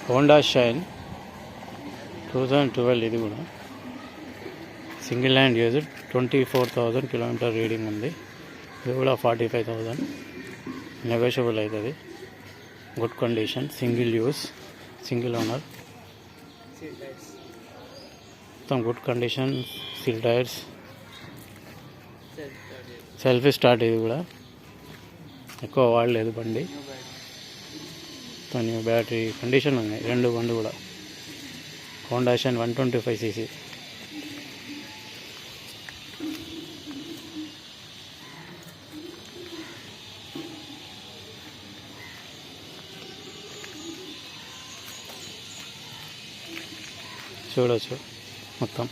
Honda shine 2012 ఇది కూడా single hand use 24,000 kilometre reading ఉంది. ఇది కూడా 45,000 నెగోషియబుల్ అవుతుంది. Good condition, single use, single owner, మొత్తం good condition. Seal tyres, self start. ఇది కూడా ఎక్కువ వాడలేదు బండి. న్యూ బ్యాటరీ కండిషన్ ఉన్నాయి రెండు బండి కూడా. Honda shine 125cc. చూడవచ్చు మొత్తం.